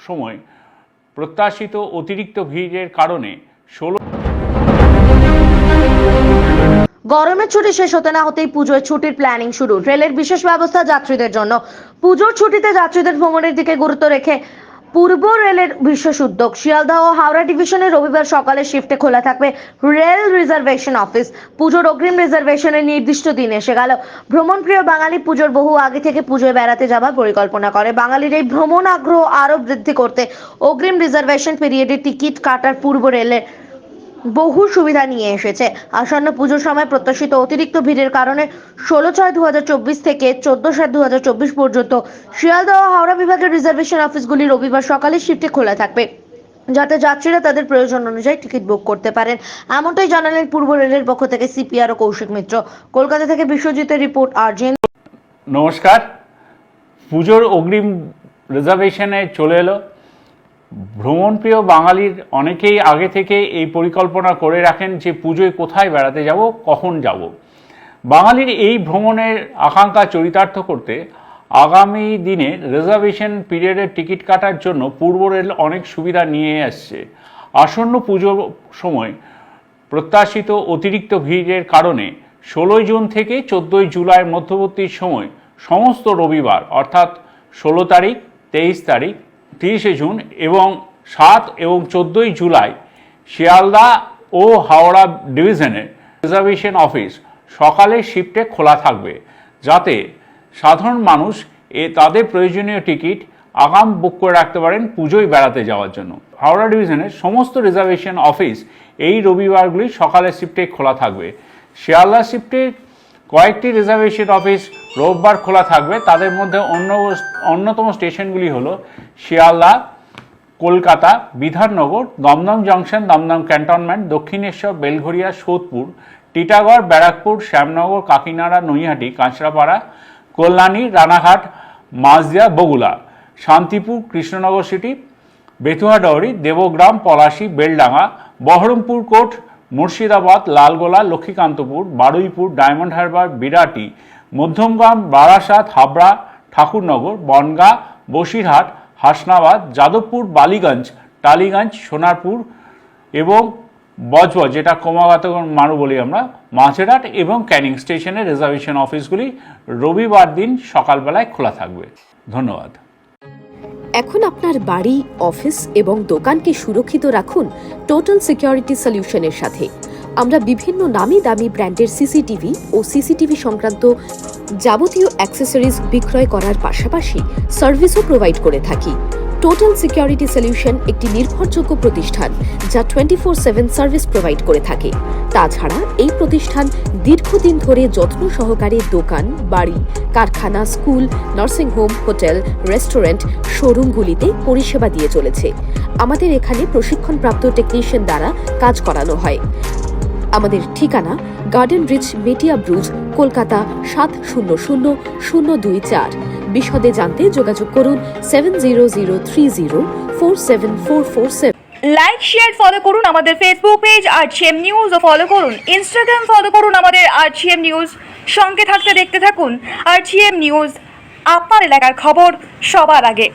সময় প্রত্যাশিত অতিরিক্ত ভিড়ের কারণে গরমের ছুটি শেষ হতে না হতেই পুজোর ছুটির প্ল্যানিং শুরু। রেলের বিশেষ ব্যবস্থা যাত্রীদের জন্য। পুজোর ছুটিতে যাত্রীদের ভ্রমণের দিকে গুরুত্ব রেখে পূর্ব রেলের বিশেষ উদ্যোগ। শিয়ালদহ ও হাওড়া ডিভিশনে রবিবার সকালে শিফটে খোলা থাকবে রেল রিজার্ভেশন অফিস। পুজোর অগ্রিম রিজার্ভেশনের নির্দিষ্ট দিন এসে গেল। ভ্রমণপ্রিয় বাঙালি পুজোর বহু আগে থেকে পুজোয় বেড়াতে যাওয়ার পরিকল্পনা করে। বাঙালির এই ভ্রমণ আগ্রহ আরো বৃদ্ধি করতে অগ্রিম রিজার্ভেশন পিরিয়ডের টিকিট কাটার পূর্ব রেলের বহু সুবিধা নিয়ে এসেছে। আসন্ন পুজোর সময় প্রত্যাশিত অতিরিক্ত ভিড়ের কারণে 16/6/2024 থেকে 14/7/2024 পর্যন্ত শিয়ালদহ হাওড়া বিভাগের রিজার্ভেশন অফিসগুলি রবিবার সকালে শিফটে খোলা থাকবে, যাতে যাত্রীরা তাদের প্রয়োজন অনুযায়ী টিকিট বুক করতে পারেন। এমনটাই জানালেন পূর্ব রেলের পক্ষ থেকে সিপিআর ও কৌশিক মিত্র। কলকাতা থেকে বিশ্বজিতের রিপোর্ট। আরজেন। নমস্কার। পুজোর অগ্রিম রিজার্ভেশনে চলে এলো। ভ্রমণপ্রিয় বাঙালির অনেকেই আগে থেকে এই পরিকল্পনা করে রাখেন যে পুজোয় কোথায় বেড়াতে যাব, কখন যাব। বাঙালির এই ভ্রমণের আকাঙ্ক্ষা চরিতার্থ করতে আগামী দিনে রিজার্ভেশন পিরিয়ডের টিকিট কাটার জন্য পূর্ব রেল অনেক সুবিধা নিয়ে আসছে। আসন্ন পুজোর সময় প্রত্যাশিত অতিরিক্ত ভিড়ের কারণে 16 জুন থেকে 14 জুলাই মধ্যবর্তী সময় সমস্ত রবিবার অর্থাৎ 16 তারিখ, 23 তারিখ, 30 জুন এবং 7 এবং 14 জুলাই শিয়ালদা ও হাওড়া ডিভিশনের রিজার্ভেশন অফিস সকালে শিফটে খোলা থাকবে, যাতে সাধারণ মানুষ তাদের প্রয়োজনীয় টিকিট আগাম বুক করে রাখতে পারেন পুজোয় বেড়াতে যাওয়ার জন্য। হাওড়া ডিভিশনের সমস্ত রিজার্ভেশন অফিস এই রবিবারগুলি সকালে শিফটে খোলা থাকবে। শিয়ালদা শিফটের কয়েকটি রিজার্ভেশন অফিস রোববার খোলা থাকবে। তাদের মধ্যে অন্যতম স্টেশনগুলি হলো শিয়ালদা, কলকাতা, বিধাননগর, দমদম জংশন, দমদম ক্যান্টনমেন্ট, দক্ষিণেশ্বর, বেলঘরিয়া, সোদপুর, টিটাগড়, ব্যারাকপুর, শ্যামনগর, কাকিনাড়া, Naihati, Kanchrapara, Kalyani, Ranaghat, Majhdia, Bagula, Shantipur, Krishnanagar city, Bethuadahari, Debagram, Palashi, Beldanga, Baharampur court, Murshidabad, Lalgola, Lakshmikantapur, Baruipur, Diamond Harbour, Birati, Madhyamgram, Barasat, Habra, Thakurnagar, Bangaon, Basirhat, Hasnabad, Jadavpur, Ballygunge, Tollygunge, Sonarpur এবং বজবজ, যেটা ক্রমাগত মারু বলি আমরা, মাঝেরহাট এবং ক্যানিং স্টেশনের রিজার্ভেশন অফিসগুলি রবিবার দিন সকালবেলায় খোলা থাকবে। ধন্যবাদ। এখন আপনার বাড়ি, অফিস এবং দোকানকে সুরক্ষিত রাখুন টোটাল সিকিউরিটি সলিউশনের সাথে। আমরা বিভিন্ন নামি দামি ব্র্যান্ডের সিসিটিভি ও সিসিটিভি সংক্রান্ত যাবতীয় অ্যাক্সেসরিজ বিক্রয় করার পাশাপাশি সার্ভিসও প্রোভাইড করে থাকি। টোটাল সিকিউরিটি সলিউশন একটি নির্ভরযোগ্য প্রতিষ্ঠান যা 24/7 সার্ভিস প্রোভাইড করে থাকে। তাছাড়া এই প্রতিষ্ঠান দীর্ঘদিন ধরে যত্ন সহকারে দোকান, বাড়ি, কারখানা, স্কুল, নার্সিংহোম, হোটেল, রেস্টুরেন্ট, শোরুমগুলিতে পরিষেবা দিয়ে চলেছে। আমাদের এখানে প্রশিক্ষণপ্রাপ্ত টেকনিশিয়ান দ্বারা কাজ করানো হয়। আমাদের ঠিকানা গার্ডেন রিচ, মেটিয়া ব্রুজ, কলকাতা 700024। বিশদে জানতে যোগাযোগ করুন 7003047447। লাইক, শেয়ার, ফলো করুন আমাদের ফেসবুক পেজ আরজিএম নিউজ ও ফলো করুন ইনস্টাগ্রাম, ফলো করুন আমাদের আরজিএম নিউজ। সঙ্গে থাকতে দেখতে থাকুন আরজিএম নিউজ, আপনার এলাকার খবর সবার আগে।